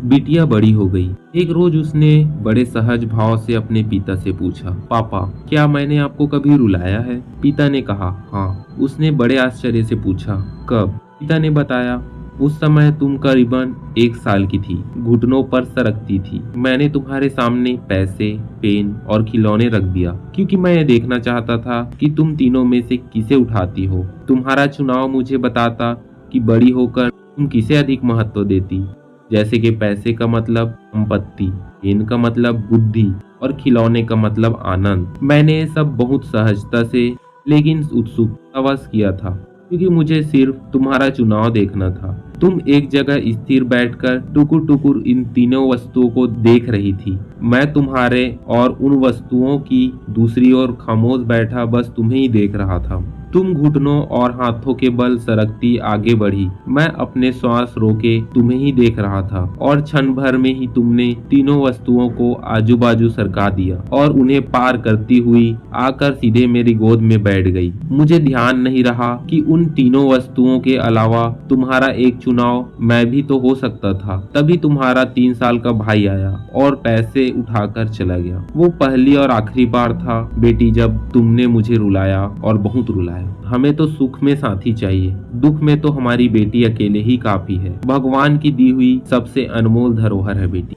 बिटिया बड़ी हो गई। एक रोज उसने बड़े सहज भाव से अपने पिता से पूछा, पापा क्या मैंने आपको कभी रुलाया है? पिता ने कहा, हाँ। उसने बड़े आश्चर्य से पूछा, कब? पिता ने बताया, उस समय तुम करीबन 1 साल की थी, घुटनों पर सरकती थी। मैंने तुम्हारे सामने पैसे, पेन और खिलौने रख दिया क्योंकि मैं ये देखना चाहता था कि तुम तीनों में से किसे उठाती हो। तुम्हारा चुनाव मुझे बताता कि बड़ी होकर तुम किसे अधिक महत्व देती। जैसे कि पैसे का मतलब संपत्ति, पेन का मतलब बुद्धि और खिलौने का मतलब आनंद। मैंने ये सब बहुत सहजता से लेकिन उत्सुकतावश किया था क्योंकि मुझे सिर्फ तुम्हारा चुनाव देखना था। तुम एक जगह स्थिर बैठकर टुकुर टुकुर इन तीनों वस्तुओं को देख रही थी। मैं तुम्हारे और उन वस्तुओं की दूसरी ओर खामोश बैठा बस तुम्हें ही देख रहा था। तुम घुटनों और हाथों के बल सरकती आगे बढ़ी। मैं अपने श्वास रोके तुम्हें ही देख रहा था और क्षण भर में ही तुमने तीनों वस्तुओं को आजू बाजू सरका दिया और उन्हें पार करती हुई आकर सीधे मेरी गोद में बैठ गई। मुझे ध्यान नहीं रहा कि उन तीनों वस्तुओं के अलावा तुम्हारा एक चुनाव मैं भी तो हो सकता था। तभी तुम्हारा 3 साल का भाई आया और पैसे उठाकर चला गया। वो पहली और आखिरी बार था बेटी जब तुमने मुझे रुलाया और बहुत रुलाया। हमें तो सुख में साथी चाहिए, दुख में तो हमारी बेटी अकेले ही काफी है। भगवान की दी हुई सबसे अनमोल धरोहर है बेटी।